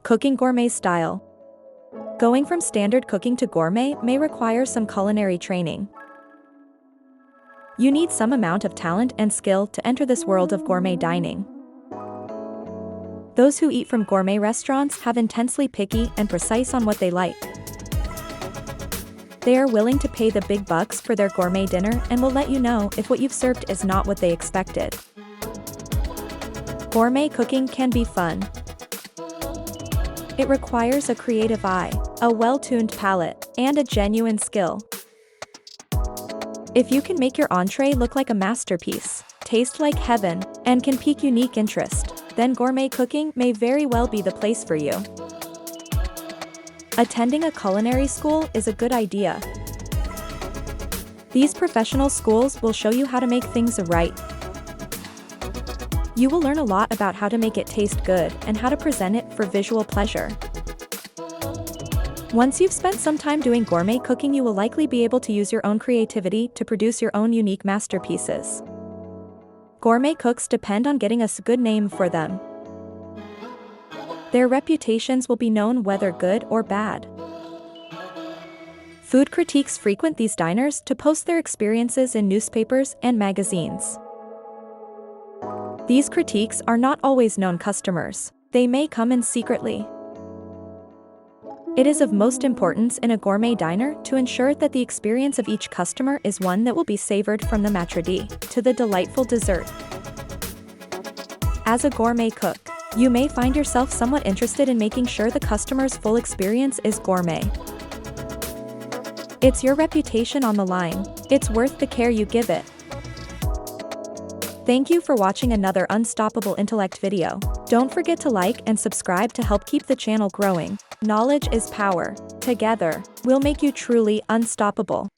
Cooking gourmet style. Going from standard cooking to gourmet may require some culinary training. You need some amount of talent and skill to enter this world of gourmet dining. Those who eat from gourmet restaurants have intensely picky and precise on what they like. They are willing to pay the big bucks for their gourmet dinner and will let you know if what you've served is not what they expected. Gourmet cooking can be fun. It requires a creative eye, a well-tuned palate, and a genuine skill. If you can make your entree look like a masterpiece, taste like heaven, and can pique unique interest, then gourmet cooking may very well be the place for you. Attending a culinary school is a good idea. These professional schools will show you how to make things right. You will learn a lot about how to make it taste good and how to present it for visual pleasure. Once you've spent some time doing gourmet cooking, you will likely be able to use your own creativity to produce your own unique masterpieces. Gourmet cooks depend on getting a good name for them. Their reputations will be known whether good or bad. Food critiques frequent these diners to post their experiences in newspapers and magazines. These critiques are not always known customers. They may come in secretly. It is of most importance in a gourmet diner to ensure that the experience of each customer is one that will be savored from the maître d' to the delightful dessert. As a gourmet cook, you may find yourself somewhat interested in making sure the customer's full experience is gourmet. It's your reputation on the line. It's worth the care you give it. Thank you for watching another Unstoppable Intellect video. Don't forget to like and subscribe to help keep the channel growing. Knowledge is power. Together, we'll make you truly unstoppable.